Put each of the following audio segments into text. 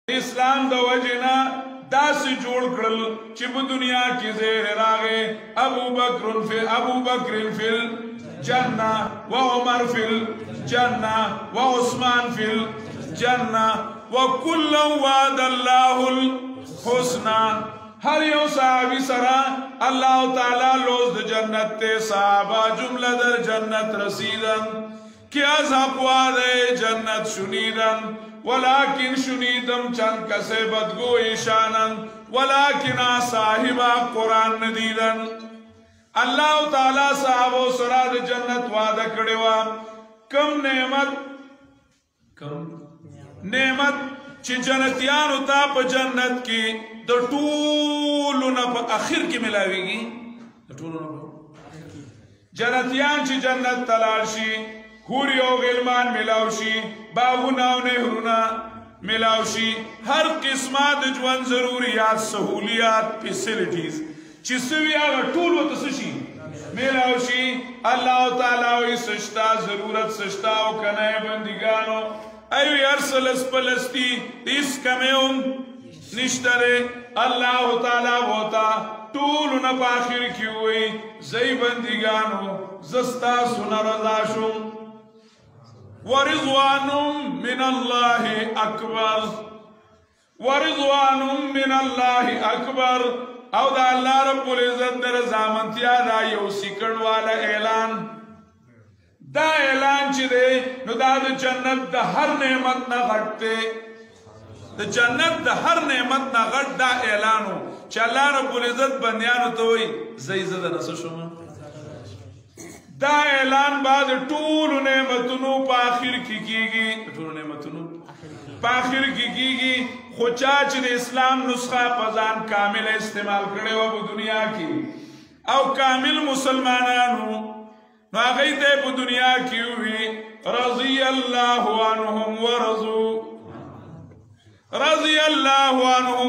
اسلام دا وجنا داس جوڑ کرل چپ دنیا کی زیر راغے ابو بکر فی الجنہ و عمر فی الجنہ و عثمان فی الجنہ و کل وعد اللہ الحسنہ. ہر یو صحابی سرا اللہ تعالی لوز جنت تے صحابہ جملہ در جنت رسیدن کیا زاپواد جنت شنیدن ولیکن شنیدم چند کسے بدگوئی شانن ولیکن صاحبہ قرآن ندیدن. اللہ تعالی صحابہ سراد جنت وعدہ کڑیوا کم نعمت چی جنتیانو تا پا جنت کی در طولونا پا اخیر کی ملاوی گی جنتیان چی جنت تلاشی حوری و غلمان ملاوشی باغونا و نہرونا ملاوشی ہر قسمات جوان ضروریات سہولیات فیسیلیٹیز چیسوی آگا طول و تسشی ملاوشی. اللہ تعالیٰ وی سشتا ضرورت سشتا و کنائے بندگانو ایوی ارسل اس پلستی اس کمیون نشترے اللہ تعالیٰ ہوتا طول نپا آخر کی ہوئی زی بندگانو زستا سنا رضاشم ورضوان من اللہ اکبر او دا اللہ رب العزت در زامنتیا دا یو سکن والا اعلان دا اعلان چی دے نو دا جنت دا ہر نعمت نا غٹتے دا جنت دا ہر نعمت نا غٹ دا اعلانو چا اللہ رب العزت بندیانو توئی زیزد نسشو من دا اعلان بعد طول نعمتنو پا آخر کی گی خوچاچ دے اسلام نسخہ پزان کامل استعمال کرے وہ دنیا کی او کامل مسلمانانو نو آغیتے پا دنیا کی ہوئی رضی اللہ عنہم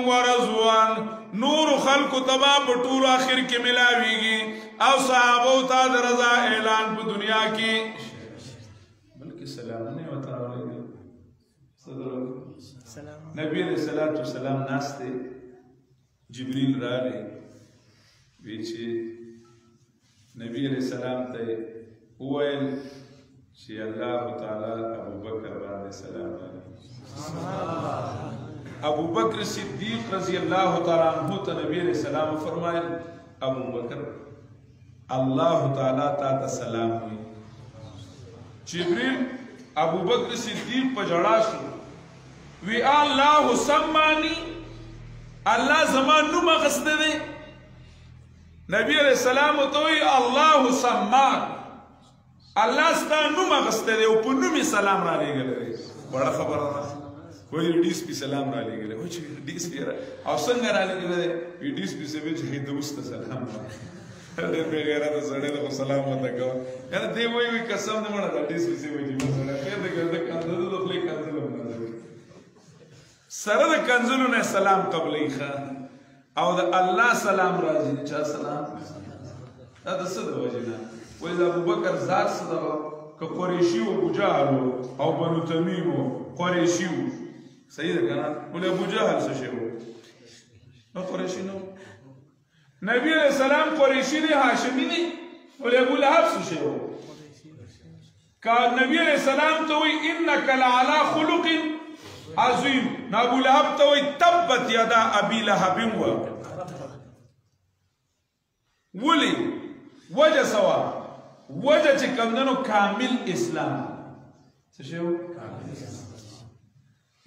ورضوان نور خلق تبا پا طول آخر کی ملاوی گی او صحابو تا درزا اعلان پا دنیا کی بلکہ سلام نہیں ہوتا نبی علیہ السلام ناستے جبریل را لے بیچے نبی علیہ السلام تے اوائل چی اللہ تعالی ابو بکر علیہ السلام ابو بکر صدیق رضی اللہ تعالیٰ عنہ تا نبی علیہ السلام فرمائے ابو بکر اللہ تعالیٰ تا سلام ہوئی. جبریل ابو بکر صدیق پا جڑا شو وی اللہ سمانی اللہ زمان نو مغستے دے نبی علیہ السلام توئی اللہ سمان اللہ ستا نو مغستے دے او پا نو می سلام را لے گلے بڑا خبر رہا وہی ڈیس پی سلام را لے گلے وہی ڈیس پی رہا او سنگ را لے گلے وی ڈیس پی سے بیچ ہی دوست سلام را دے پہ غیرہ دا سڑے دا سلام ہوتا کوا یعنی دے وہی قسم دے مڑا دا ڈیس پی سے بیچ سڑے خیر دے کردے کانزلو دا خلی کانزلو ہونا دے سرد کنزلو نے سلام قبلی خان او دا اللہ سلام راجی نے چاہ سلام دا صدا وجنا ویدہ ابو بکر ذات صدا کہ قریشیو ابو جہلو او بنو تمیمو قریشیو صحیح ہے کنا بولے ابو جہل سے شیو نو قریشی نو نبی علیہ السلام قریشی نے ہاشمی نے بولے ابو لہب سے شیو کہ نبی علیہ السلام توئی انکا لعلا خلق عظیم نا ابو لہب توئی تبت یدا ابی لہبن و ولی وجہ سوا وجہ چکم دنو کامل اسلام سشیو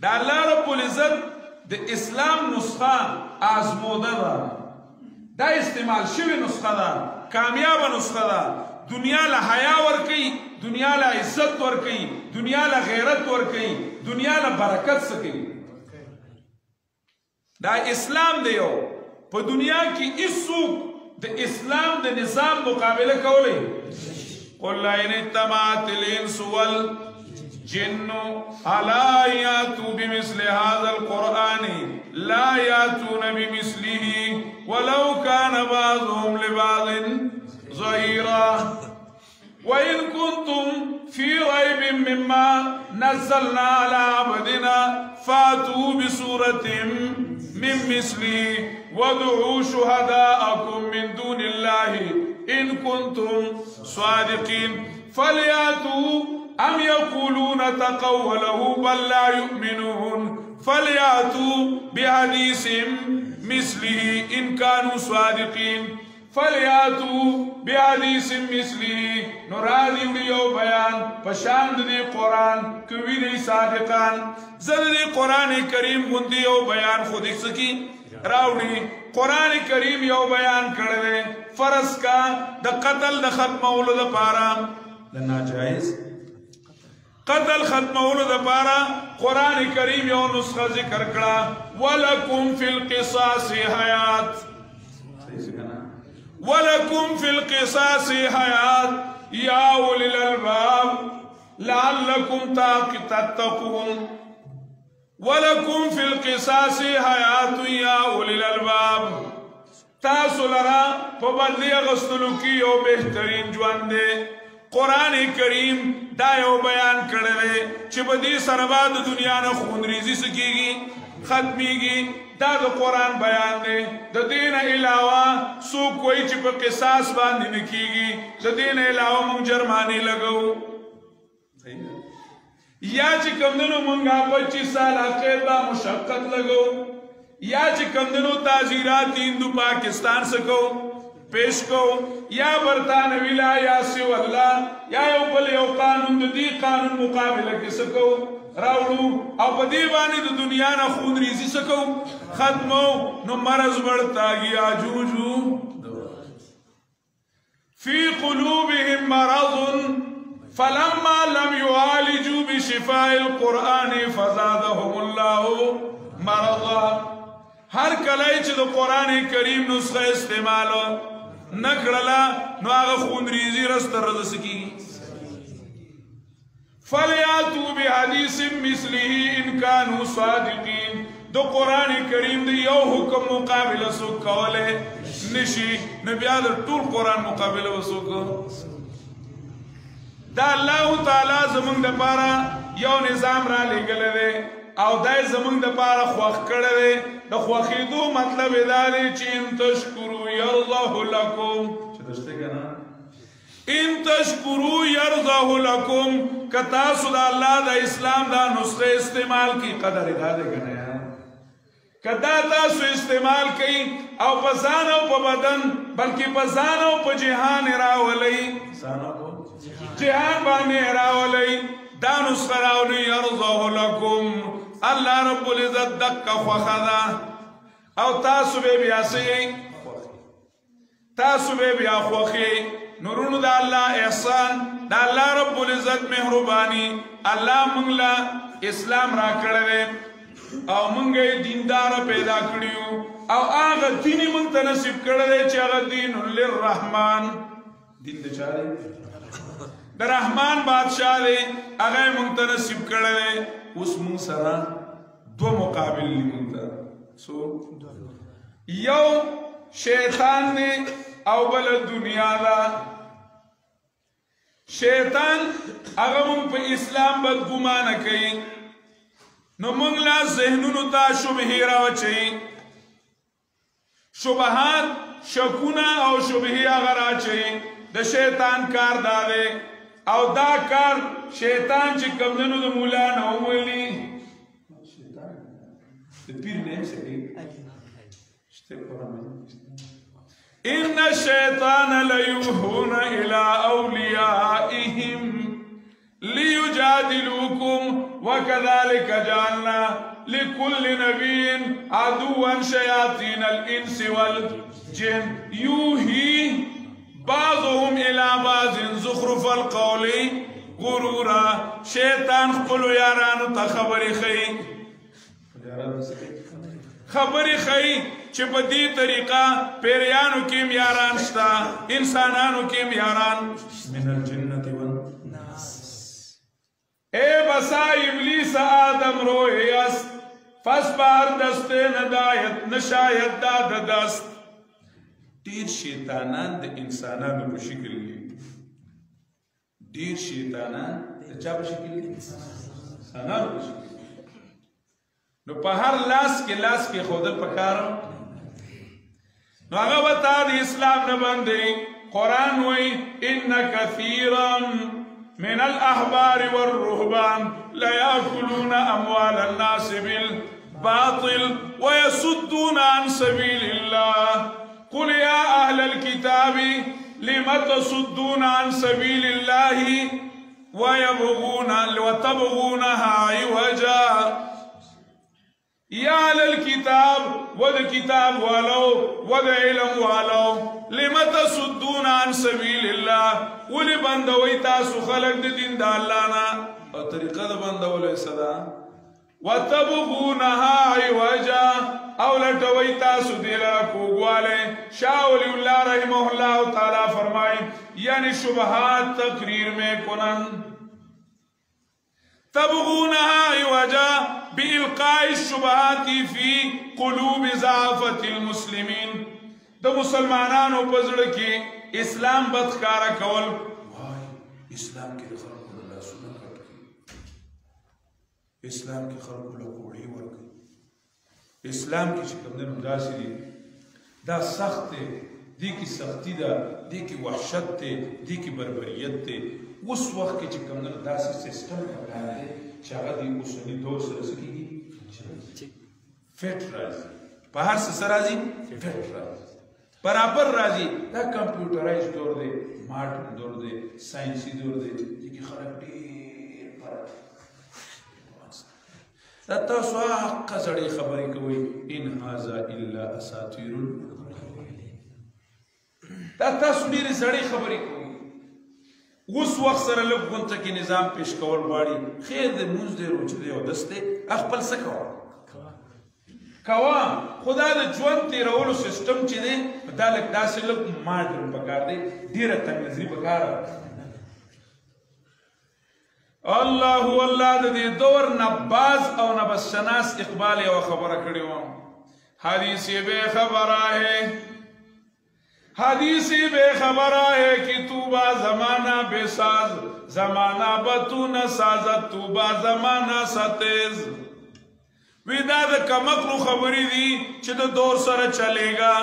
دا اللہ رب العزت دا اسلام نسخہ آزمودہ دا دا استعمال شوی نسخہ دا کامیاب نسخہ دا دنیا لا حیا ورکی دنیا لا عزت ورکی دنیا لا غیرت ورکی دنیا لا برکت سکی دا اسلام دیو پا دنیا کی اس سوک دا اسلام دا نظام مقابلہ کولے قل لئن اجتمعت الانس والجن علی یاتوا بمثل هذا القرآن لا یاتون بمثله ولو كان بعضهم لبعض ظهیرا وَإِن كُنتُم فِي رَيْبٍ مِّمَّا نَزَّلْنَا عَلَىٰ عَبْدِنَا فَأْتُوا بِسُورَةٍ مِّن مِّثْلِهِ وَادْعُوا شُهَدَاءَكُم مِّن دُونِ اللَّهِ إِن كُنتُم صَادِقِينَ فَلْيَأْتُوا أَمْ يَقُولُونَ تَقَوَّلَهُ بَل لَّا يُؤْمِنُونَ فَلْيَأْتُوا بِحَدِيثٍ مِّثْلِهِ إِن كَانُوا صَادِقِينَ فَلْيَأْتُوا بِحَدِيثٍ مِّثْلِهِ نُرَادِي وِيَوْ بَيَان پشاند دی قرآن کوي دی صادقان زد دی قرآن کریم گندی یو بیان خود ایک سکی راوڑی قرآن کریم یو بیان کردے فرض کا دا قتل دا ختم اولو دا پارا دا ناجائز قتل ختم اولو دا پارا قرآن کریم یو نسخہ ذکر کرا وَلَكُمْ فِي الْقِصَاصِ حَيَاتٍ وَلَكُمْ فِي الْقِصَاصِ حَيَاتٍ يَا أُولِي الْأَلْبَابِ لَعَلَّكُمْ تَتَّقُونَ وَلَكُمْ فِي الْقِصَاصِ حَيَاتٌ يَا أُولِي الْأَلْبَابِ تاسو لرا پبدلی غسلو کی یو بہترین جوان دے قرآن کریم دا یو بیان کردے چی بدی سرباد دنیا نا خون ریزی سکیگی ختمی گی دا دا قرآن بیان دے دا دین علاوہ سو کوئی چی پا قصاص باندی نکیگی دا دین علاوہ من جرمانی لگو یا چی کمدنو منگا 25 سال حقیت با مشقت لگو یا چی کمدنو تاجیرات ہندو پاکستان سکو پیش کو یا برطانوی لا یا سیو اللہ یا یو بل یو قانون دی قانون مقابلہ کی سکو راوڑو او پا دیوانی دو دنیا نا خون ریزی سکو ختمو نو مرض بڑھتا گیا جوجو فی قلوبهم مرض فلما لم يعالجوا بشفاء القرآن فزادهم الله مرضا ہر کلائی چی دو قرآن کریم نسخہ استعمال نکڑلا نو آغا خون ریزی رست رضا سکی فَلْيَأْتُوا بِحَدِيثٍ مِّثْلِهِ إِن كَانُوا صَادِقِينَ دو قرآن کریم دی یو حکم مقابلہ سوک کولے نشی نبی آدھر طول قرآن مقابلہ سوک دا اللہ تعالیٰ زمان دا پارا یو نظام را لے گلے دے او دای زمان دا پارا خواخ کردے دا خواخی دو مطلب دارے چی ان تشکرو یرضاہ لکم چدشتے گا نا ان تشکرو یرضاہ لکم کتاسو دا اللہ دا اسلام دا نسخے استعمال کی قدر ادا دے گا نا کدا تاسو استعمال کی او پزان او پا بدن بلکہ پزان او پا جہان راولی جہان بانے راولی دا نسخہ راولی یرضاہ لکم اللہ رب العزت دکا خوخدا او تاسو بے بیا سی تاسو بے بیا خوخی نورون دا اللہ احسان دا اللہ رب العزت محربانی اللہ منگلا اسلام را کردے او منگے دیندار پیدا کریو او آغا دینی منگتا نصیب کردے چی آغا دین للرحمن دین دے چاہ دے دا رحمان بادشاہ دے آغا منگتا نصیب کردے اس منگ سرا دو مقابل لی منگتا سو یو شیطان نے او بل دنیا دا شیطان اگر منگ پہ اسلام بد گمانا کئی نو منگ لا ذہنونو تا شبہی راوچئی شبہات شکونا او شبہی اگر آچئی دا شیطان کار دادے او دا کار شیطان چی کمدنو دا مولانا اومولی شیطان دا پیر نیم سے گئی ان الشیطان لیوحون الى اولیائهم لیجادلوکم وکذالک جعلنا لکل نبی عدوا شیاطین الانس والجن یوحی بعضهم الى بعض زخرف القول غرورا شیطان خپلو یارانو تا خبری خی خبری خی چی پا دی طریقہ پیریانو کیم یاران شتا انسانانو کیم یاران من الجنت والناس اے بسا ابلیس آدم روحی است فس بار دستے ندایت نشایت داد دست تیر شیطانان دا انسانانو کو شکل لی ډیر شیطانان د چا په شکل دي؟ انسانانو په شکل دي. نو په هر لاس کې ښودل پکار نو هغه به تا د اسلام نه باندې قرآن وایي ان کثیرا من الاحبار والرهبان لیاکلون اموال الناس بالباطل ويصدون عن سبیل الله قل يا اهل الكتاب لم تصدون عن سبيل الله وتبغونها عوجا يا اهل الكتاب ود كتاب والو ود علم والو لم تصدون عن سبيل الله ولي بندوي تاسو خلق د دین د الله نه او طریقه د بندولو صدا وتبغونها عوجا او لټوي تاسو دیلا کوګواله شاہ ولی اللہ رحمہ اللہ تعالی فرمائے یعنی شبہات تقریر میں کنن تبغونها عوجا بإلقاء الشبهات في قلوب ضعفة المسلمین د مسلمانانو په زړه کې اسلام بدخاره کول وای اسلام کې خلکو الله سنت کړی اسلام کې خلکو له کوړی ورکړي اسلام کی چکم دنو داسی دی دا سخت تے دی کی سختی دا دی کی وحشت تے دی کی بربریت تے اس وقت کی چکم دنو داسی سسٹم پکار دے چاہا دی اسنی دور سرسکی گی فیٹ رازی پہر سے رازی فیٹ رازی برابر رازی دا کمپیوٹرائز دور دے مارٹن دور دے سائنسی دور دے دی کی خراب دیر پرد دا تاسو حق سړی خبرې کوي ان هذا الا اساطیر دا تاسو ډېرې سړی خبرې کوي اوس وخت سره لږ غونته کې نظام پیش کول غواړي خیر د مونځ دی روچ دی او دست دی خپل څه کوه خدا د ژوند تېرولو سیسټم چې دی دا لږ داسې لږ ماډرن پکار دی ډېره تنګ نظري پکار اللہ واللہ دے دور نباز او نبس شناس اقبال او خبر کڑی ہوں حدیثی بے خبر ہے حدیثی بے خبر ہے کہ تو با زمانہ بے ساز زمانہ بتو نہ سازت تو با زمانہ ستیز ویدہ دا کمکلو خبری دی چی دا دور سر چلے گا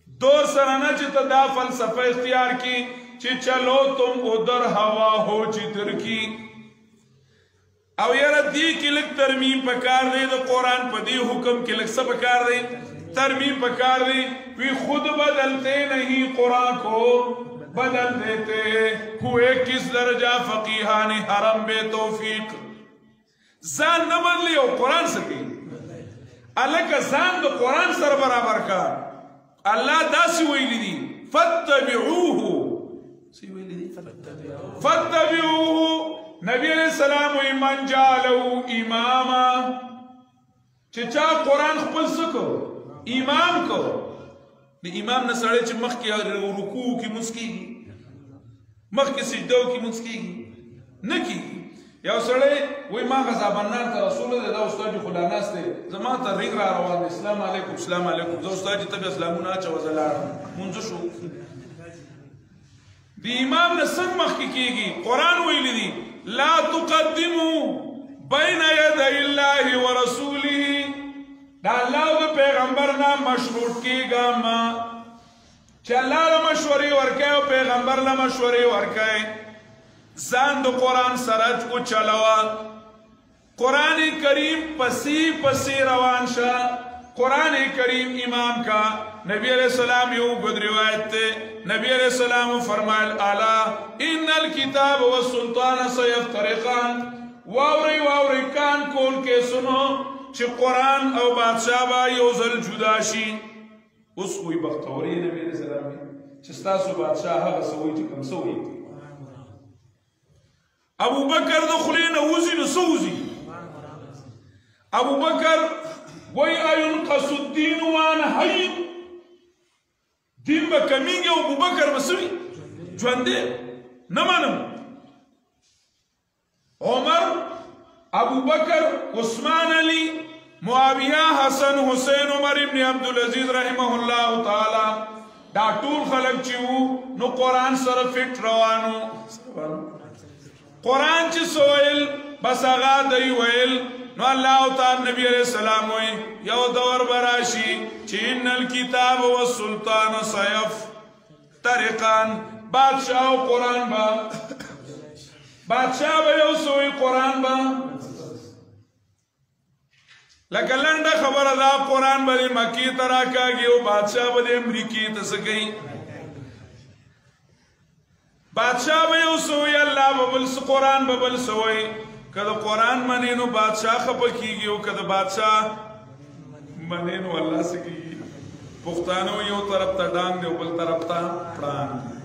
دور سر نا چی دا فلسفہ اختیار کی چی چلو تم ادھر ہوا ہو چتر کی او یارا دی کی لگ ترمیم پکار دے دا قرآن پا دی حکم کی لگ سا پکار دے ترمیم پکار دے وی خود بدلتے نہیں قرآن کو بدل دیتے ہوئے کس درجہ فقیحان حرم بے توفیق زان نمد لیو قرآن سکی اللہ کا زان دا قرآن سر برابر کا اللہ دا سی ویلی دی فاتبعوه فاتبعوه نبی علیہ السلام و ایمان جالو اماما چچا قرآن خپل سکو امام کو دی امام نساڑے چھ مخ کی رکوع کی مسکی گی مخ کی سجدو کی مسکی گی نکی یا سڑے وی ما غزابنان تا رسول دے دا استاد جو خدا ناس دے زمان تا رنگ را روان اسلام علیکم اسلام علیکم دا استاد جی تب اسلامون آچا وزلار منزو شو دی امام نے سنگ مخ کی گی قرآن ویلی دی لا تقدمو بین ید اللہ ورسولی دا اللہ دا پیغمبرنا مشروط کی گا ما چا اللہ دا مشوری ورکے و پیغمبر لا مشوری ورکے زان دا قرآن سرج کو چلوا قرآن کریم پسی پسی روان شا قرآن کریم امام کا نبی علیہ السلام یوں گد روایت تے نبی علیہ السلام فرمائل آلا ان الکتاب والسلطان سیفترقان واوری کان کول کے سنو چھ قرآن او بادشاہ با یوزل جداشی اس کوئی بختوری نبی علیہ السلام چستاسو بادشاہ حق سوئی چکم سوئی ابو بکر دخلین اوزی نسوزی ابو بکر وی اینقص الدین وان حی دین با کمینگی ابو بکر بسوی جواندے نمانم عمر ابو بکر عثمان علی معاویہ حسن حسین عمر ابن عبدالعزیز رحمہ اللہ تعالی دا ټول خلک چې وو نو قرآن سره فټ روانو قرآن چې سویل بس هغه دی ویل نو الله تعالی نبی علیہ السلام وی یو دور براشي چې ان الکتاب والسلطان سیف طریقان بادشاہ و قرآن با بادشاہ با یو سوی قرآن با لکه لنډه خبره دا قرآن به د مکې ته راکاږي او بادشاه به د امریکې ته څه کوي بادشاه به یو څه وایي الله به بل څه قرآن به بل څه وایي که د قرآن منې نو بادشاه خفه کېږي او که د بادشاه منې نو الله څه کېږي پښتانه یو طرف ته ډانګ دی او بل طرف ته پړانګ دی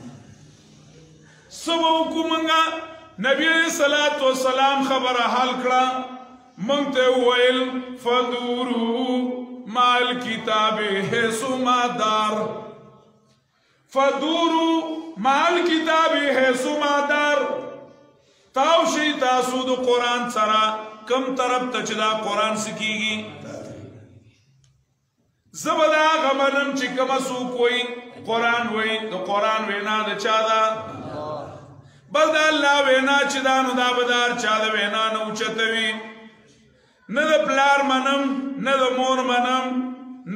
څه به وکړو موږ نبي علیه الصلاة والسلام خبره حل کړه منگتے ویل فدورو مال کتاب حیثو مادار فدورو مال کتاب حیثو مادار تاوشی تاسو دو قرآن سرا کم طرف تچدا قرآن سکیگی زبدا غمنم چی کم سوک وی قرآن وی دو قرآن وینا دا چا دا بل دا اللہ وینا چی دا نو دا بدار چا دا وینا نو چتوی نه د پلار منم نه د مور منم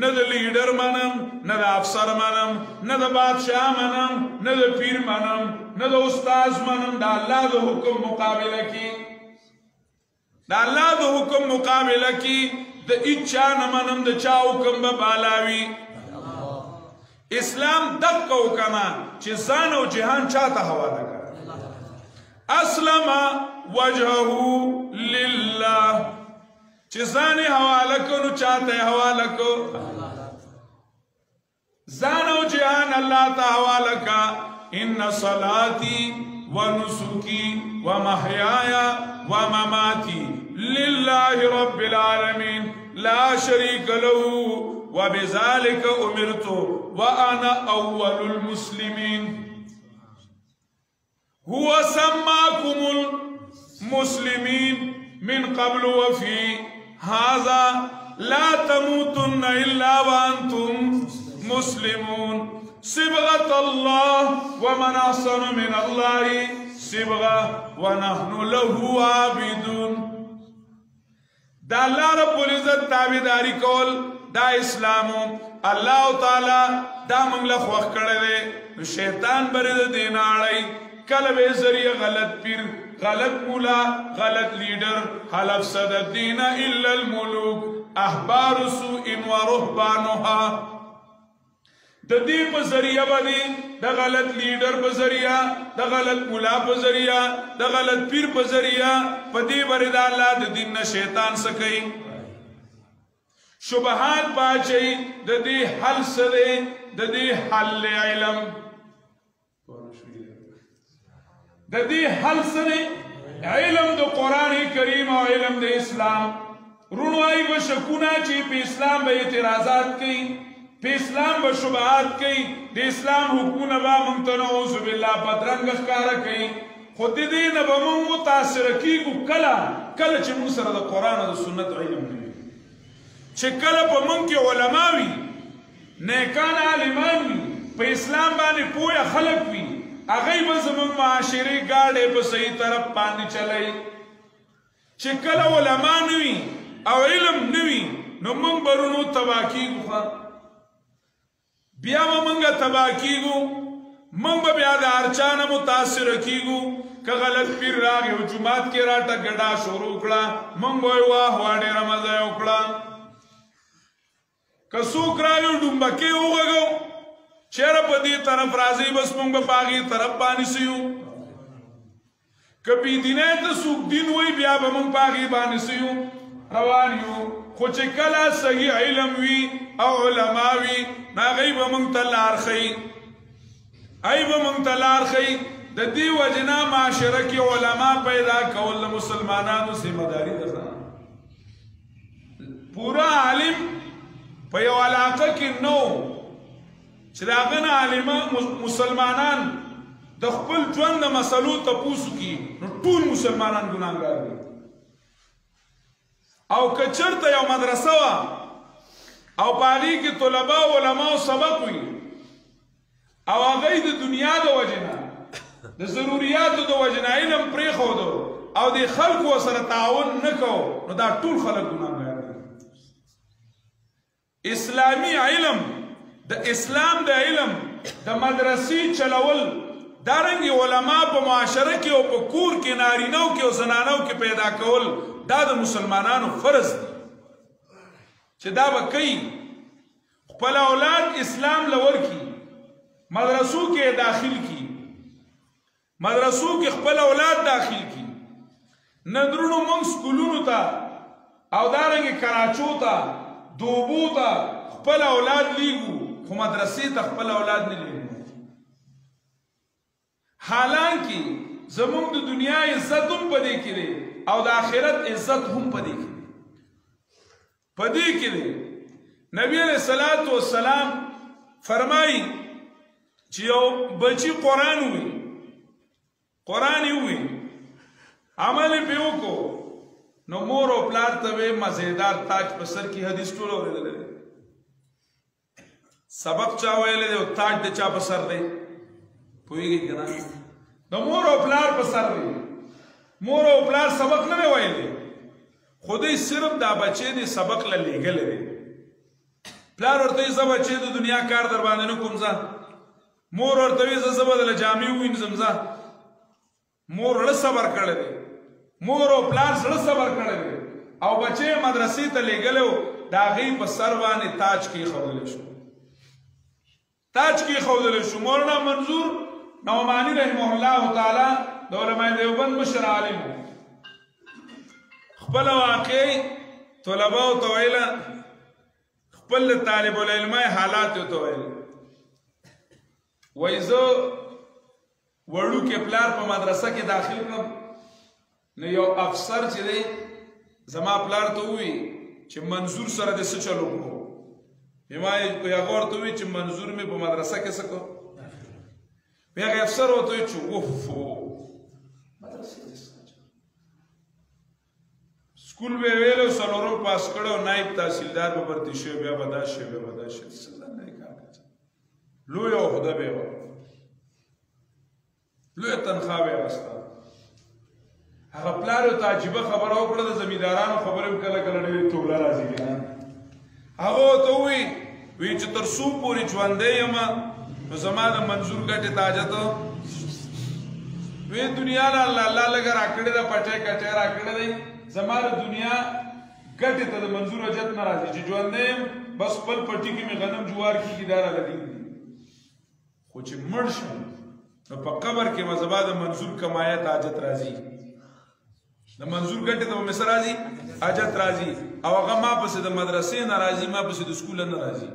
نه د لیډر منم نه د افسر منم نه د بادشاہ منم نه د پیر منم نه د استاد منم د الله د حکم مقابله کی د الله د حکم مقابله کی د اچا نه منم د چا حکم به بالاوي اسلام دقه وکما چې ځان او جهان چاته حواله کړ اسلم وجهه لله چې ځان حواله کړو چاته حواله کو ځان او جهان الله ته حواله کا ان صلاتي ونسكي ومحياي ومماتي لله رب العالمين لا شريك له وبذلك امرت وانا اول المسلمين هو سماكم المسلمين من قبل وفي هذا لا تموتن إلا وأنتم مسلمون صبغة الله ومن أحسن من الله صبغة ونحن له عابدون دا الله رب العزت تابعداري کول دا اسلامو الله تعالی دا موږ له خوښ کړی دی شیطان بری د دین اړای کله به ذریعہ غلط پیر غلط مولا غلط لیڈر حلف صد الدین الا الملوک احبار سوء و رهبانها د دې په ذریعہ باندې د غلط لیڈر په ذریعہ د غلط مولا په ذریعہ د غلط پیر په ذریعہ په دې باندې د الله د دین نه شیطان سکی شبهات پاچي د دې حل سره د دې حل علم د دې حل سره علم د قران کریم او علم د اسلام رونوای و شکونه چې په اسلام به اعتراضات کوي په اسلام به شبهات کوي د اسلام حکومت به ممتنعوذ بالله بدرنګ ښکارا کوي خود دې نه به موږ متاثر کیږو کله چې موږ سره د قران او د سنت علم نه چې کله په موږ کې علما وي نیکان عالمان وي په اسلام باندې پوهه خلق وي هغه به زموږ معاشري ګاډې په صحیح طرف باندې چلای چې کله علما نه وي او علم نه وي نو موږ برونو تبا کیږو بیا به موږ تبا کیږو موږ به بیا د هرچانه متاثر کیږو که غلط پیر راغی او جماعت کې راټه ګډا شروع کړه موږ وای واه ډېره مزه یې وکړه که څوک راغی ډومبکې وغږو چیرې په دې طرف راځي بس موږ په هغې طرف باندې سیو که بې دینۍ ته څوک دین وایي بیا به موږ په هغې باندې سیو روان یو خو چې کله صحیح علم وي او علما وي نو هغوی به موږ ته لار ښیي د دې وجې نه معاشره کې علما پیدا کول د مسلمانانو ذمهداري ده پوره عالم په یو علاقه کې نو چې د هغه نه عالمان مسلمانان د خپل ژوند د مسلو تپوس کړي نو ټول مسلمانان ګناهګار دي او که چېرته یو مدرسه وه او په هغې کې طلبه او علماو سبق وي او هغه د دنیا د وجنه د ضرورتو د وجنه علم پرېښودو او د خلکو سره تعاون نه کوو نو دا ټول خلک ګناهګار دي. اسلامي علم د اسلام د علم د مدرسې چلول دارنګې علما په معاشره کې او په کور کې نارینو کې او زنانو کې پیدا کول دا د مسلمانانو فرض دی چې دا به کوي خپل اولاد اسلام لور کی مدرسو کې داخل کی مدرسو کې خپل اولاد داخل کی ندرونو مونږ سکولونو ته او دارنګې کراچو ته دوبو ته خپل اولاد لیږو خو مدرسې ته خپل اولاد نه لیږو. حالانکه زمونږ د دنیا عزت هم په دې کې دی او د آخرت عزت هم په دې کې دی. په دې کې دی نبی علیہ الصلوۃ والسلام فرمایي چې یو بچی قرآن وي قرآن یې وي عمل یې پې وکړو نو مور او پلار ته وې مزیدار تاج په سر کې حدیث ټول اورېدلی دی. سبق چا ویلی دی او تاج د چا په سر دی پوهېږئ که نه؟ د مور او پلار په سر دی. مور او پلار سبق نه دی ویلی خو دوی صرف دا بچې دی سبق له لیږلی دی. پلار ورته وایي زه بچې د دنیا کار در باندې نه کوم ځه. مور ورته وایي زه به دله جامې ووینځم ځه. مور زړه صبر کړی دی مور او پلار زړه صبر کړی دی او بچې مدرسې ته لیږلی و د هغې په سر باندې تاج کېښودلی شو تاج کېښودلی شو. مولانا منظور نعمانی رحمه الله تعالی د علماء دیوبند مشر عالم خپل واقعي طلباو ته ویله خپل طالب العلمای حالات ته ویل وایي زه وړوکی پلار په مدرسه کې داخل کړم نو یو افسر چې دی زما پلار ته ووایي چې منظور سره دې څه چل وکړو ما هغه ورته ووایي چې منظور مې په مدرسه کې څه کړو بیا هغه افسر ورته ووایي چې اوفو سکول به ویلو څلورم پاس کړو نایب تحصیلدار به برتي شوی بیا به دا شی بیا به دا شی څه نه یې کار کوي لوی عهده به وه لوی تنخواه به یې اخیسته. هغه پلار ورته عجیبه خبره وکړه د زمیندارانو خبرې هم کله کله ډېرې توله راځي که نه. هغه ورته ووایي چې تر څو پورې ژوندی یم نو زما د منظور ګټې ته حاجت وی دنیا له الله لږه راکړې ده پټی کټی راکړی دی زما د دنیا ګټې ته د منظور حاجت نه راځي چې ژوندی یم بس خپل پټي کې مې غنم جوار کېږي دا راله دېږدي خو چې مړ شم نو په قبر کې به زما د منظور کمایت حاجت راځي د منظور ګټې ته به مې څه راځي حاجت راځي او هغه ما پسې د مدرسې نه راځي ما پسې د سکوله نه راځي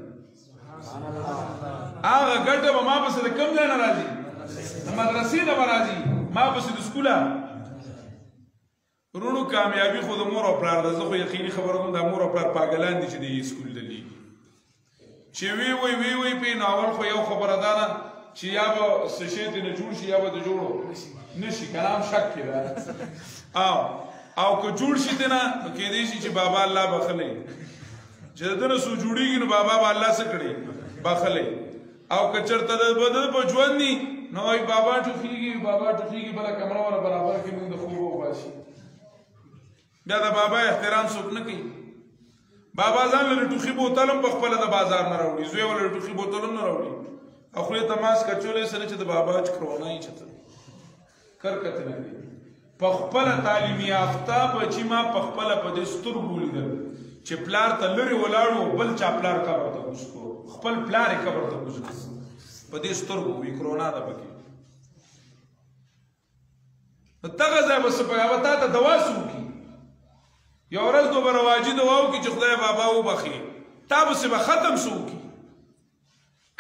هغه ګټه به ما پسې د کوم ځای نه راځي د مدرسې نه به راځي ما پسې د سکوله. ورونو کامیابي خو د مور او پلار ده. زه خو یقیني خبره کوم دا مور او پلار پاګلان دي چې د سکول ته لیږي چې وی وی پې نو اول خو یو خبره دا ده چې یا به څه شی ترې نه جوړ شي یا به د جوړو نه شي که نه هم شک کې ده او که جوړ شي ترې نه نو کېدی شي چې بابا الله بخلی چې د ده نه څو جوړېږي نو بابا به الله څه کړي بخلی او که چېرته د په ژوند دي نو وایي بابا ټوخېږي بله کمره وله برابر کړي موږ د خوبه وباسي بیا د بابا احترام څوک نه کوي. بابا ځان له ټوخي بوتل هم په خپله د بازار نه راوړي زوی وله ټوخي بوتل هم نه راوړي او خولې ته ماسک اچولی سره چې د بابا چې کرونا یې چېته کرکت نه دی. په خپله تعلیم یافته بچي ما په خپله په دې سترګو لیدل چې پلار ته لرې ولاړو بل چا پلار قبر ته کوز کړو خپل پلار یې قبر ته کوز کړو په دې سترګو وي کرونا ده پکې نو دغه ځای به څه به تا ته دوا څه وکړي یو ورځ دو به رواجي دوا وکړي چې خدای بابا وبخي تا پسې به ختم څه وکړي.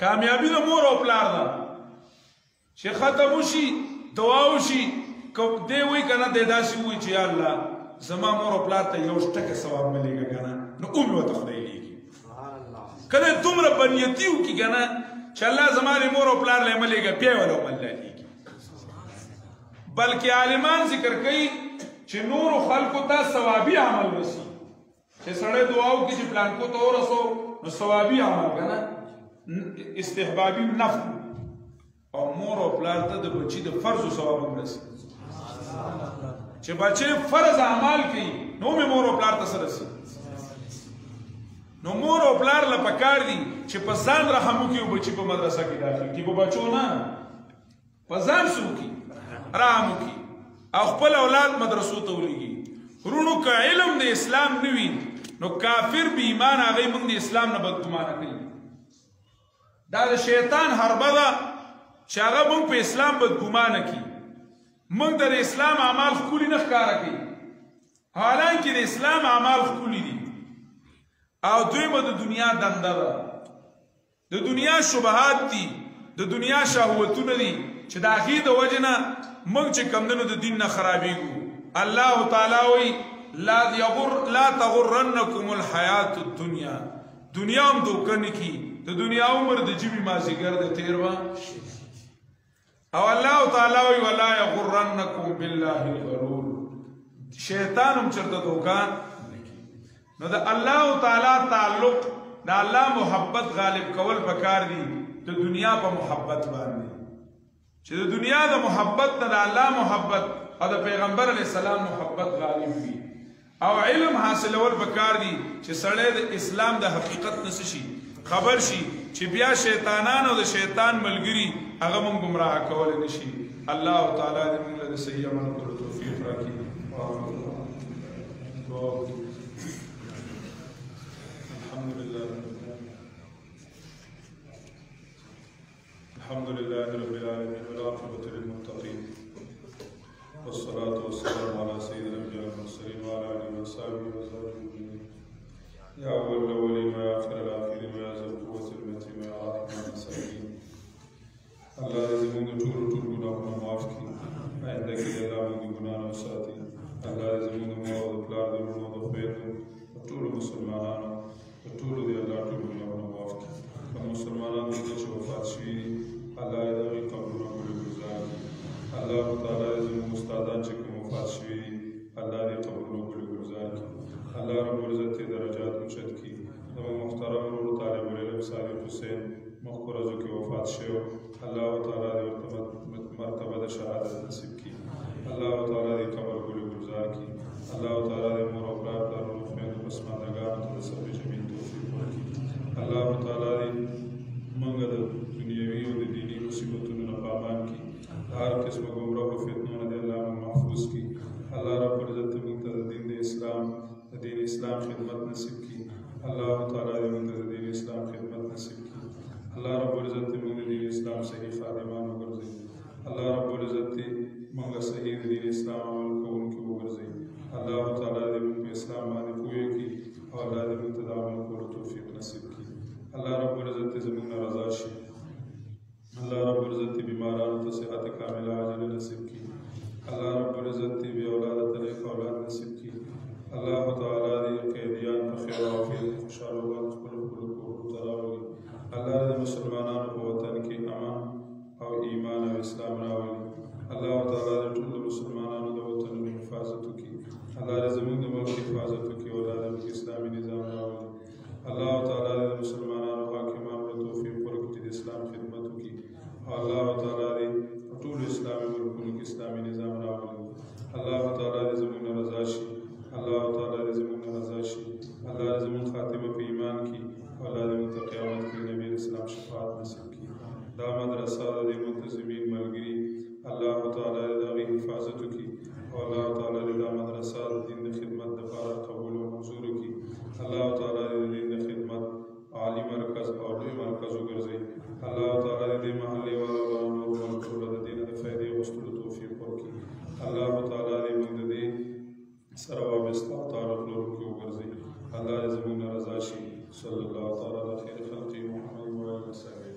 کامیابي د مور او پلار ده چې ختم وشي دوا وشي که دی وایي که نه دی داسې وایي چې یا الله زما مور او پلار ته یو ټکه ثواب ملیږه که نه نو اومې ورته خدای لیږي. که دی دومره بنیتي وکړي که نه چې الله زما د مور او پلار له ملیږه بیا یې وله عمل لیږي. بلکې عالمان ذکر کوي چې نورو خلکو ته ثوابي عمل رسي چې سړی دعا وکړي چې پلانکو ته ورسو نو ثوابي عمل که نه استحبابي نفل او مور او پلار ته د بچي د فرض ثواب هم رسي چې بچي فرض اعمال کوي نو مې مور او پلار ته سره رسي نو مور او پلار له پکار دي چې په ځان رحم وکړي او بچي په مدرسه کې داخل کړي په بچو نه په ځان څه وکړي رحم وکړي او خپل اولاد مدرسو ته ولېږي ورونو که علم د اسلام نه وي نو کافر بې ایمان هغوی موږ د اسلام نه بدګمانه کوي دا د شیطان حربه ده چې هغه موږ په اسلام بدګمانه کړي موږ د اسلام اعمال ښکلي نه ښکاره کوي حالانکې د اسلام اعمال ښکلي دي او دویمه د دنیا دنده ده د دنیا شبهات دي د دنیا شهوتونه دي چې د هغې د وجې نه موږ چې کمدنو د دین نه خرابېږو الله تعالی وایي لا تغرنکم الحیات الدنیا دنیا هم دوکه نه کي د دنیا عمر د جیبي مازدیګر د تېر به او الله تعالی وایي ولا یغرنکم بالله الغرور شیطان هم چېرته دوکه نو د الله تعالی تعلق د الله محبت غالب کول پکار دي د دنیا په محبت باندې چې د دنیا د محبت نه د الله محبت او د پیغمبر علیه السلام محبت غالب وي او علم حاصلول پکار دي چې سړی د اسلام د حقیقت نه شي خبر شي چې بیا شیطانان او د شیطان ملګري هغه موږ ګمراه کولی نه شي الله تعالی دې موږ له د صحیح عمل کولو توفیق راکړي الحمد لله رب العالمين والعاقبة للمتقين والصلاة والسلام على سيد الأنبياء والمرسلين وعلى آله وصحبه وسلم يا أول الأولين ويا آخر الآخرين ويا ذا القوة المتين ويا رحمن المساكين الله يزمون طول گناهنا معاف کی آئندہ کے لیے اللہ من گناہنا وساتی الله يزمون مواد پلار دے مواد خیر طول مسلمانانو طول دے اللہ طول گناہنا معاف کی مسلمانانو دے چې وفات شوي الله یې د هغوی قبرونه ګلې ګلزار کړي الله تعالی یې زموږ استادان چې کوم وفات شوي دي الله دې قبرونه ګلې ګلزار کړي الله رب العزت یې درجات اوچت کړي زموږ محترم ورور طالب العلم صاحب حسین مخکې ورځو کې وفات شوی الله تعالی دې ورته مرتبه د شهادت نصیب کړي الله تعالی دې قبر ګلې ګلزار کړي الله تعالی دې مور او پلار پلارونو خویندو پسماندګانو ته د صبر جمیل توفیق ورکړي الله تعالی دې موږ د دنیوي او د دیني مصیبتونو نه په امان کړي هر قسمه ګمراهو فتنو نه دې الله موږ محفوظ کړي الله رب العزت موږ ته د دین اسلام خدمت نصیب کړي الله تعالی دې موږ ته د دین اسلام خدمت نصیب کړي الله رب العزت موږ د دین اسلام صحیح خادمان وګرځوي الله رب العزت موږ صحیح د دین اسلام عمل کوونکي وګرځوي الله تعالی دې موږ په اسلام باندې پوهه کړي او الله دې موږ ته د عمل کولو توفیق نصیب کړي الله رب العزت زموږ نه رضا شي الله رب العزت بیمارانو ته صحت کامله عاجله نصیب کړي الله رب العزت بې اولاده ته نیک اولاد نصیب کړي الله تعالی دې قیدیان په خیر او عافیت خوشحاله باندې خپلو کورونو ته راولي الله دې مسلمانانو په وطن کې امن او ایمان او اسلام راولي الله تعالی دې ټول مسلمانانو د وطنونو حفاظت وکړي الله دې زموږ د ملک حفاظت وکړي او الله دې اسلامي نظام راولي الله تعالی دې مسلمانانو حاکمانو ته توفیق ورکړي چې د اسلام خدمت وکړي الله تعالی دې ټول اسلامي ملکونو کې اسلامي نظام راولي الله تعالی دې زموږ نه رضا شي الله تعالی دې زموږ نه رضا شي الله دې زموږ خاتمه په ایمان کړي او الله دې موږ ته قیامت کې نبی اسلام شفاعت نصیب کړي دا مدرسه د دې منتظمین ملګري الله تعالی دې د هغې حفاظت وکړي او الله تعالی دې دا مدرسه د دین د خدمت دپاره قبول او منظور کړي الله تعالی دې د دین د خدمت عالي مرکز او لوی مرکز وګرځوي الله تعالی دې محلې والا نور ملکو له د دین د فایدې اخیستلو توفیق ورکړي الله تعالی دې موږ د دې سره وابسته او تعلق لرونکي وګرځوي الله دې زموږ نه رضا شي صلی الله تعالی علی خیر خلقه محمد و آله وصحبه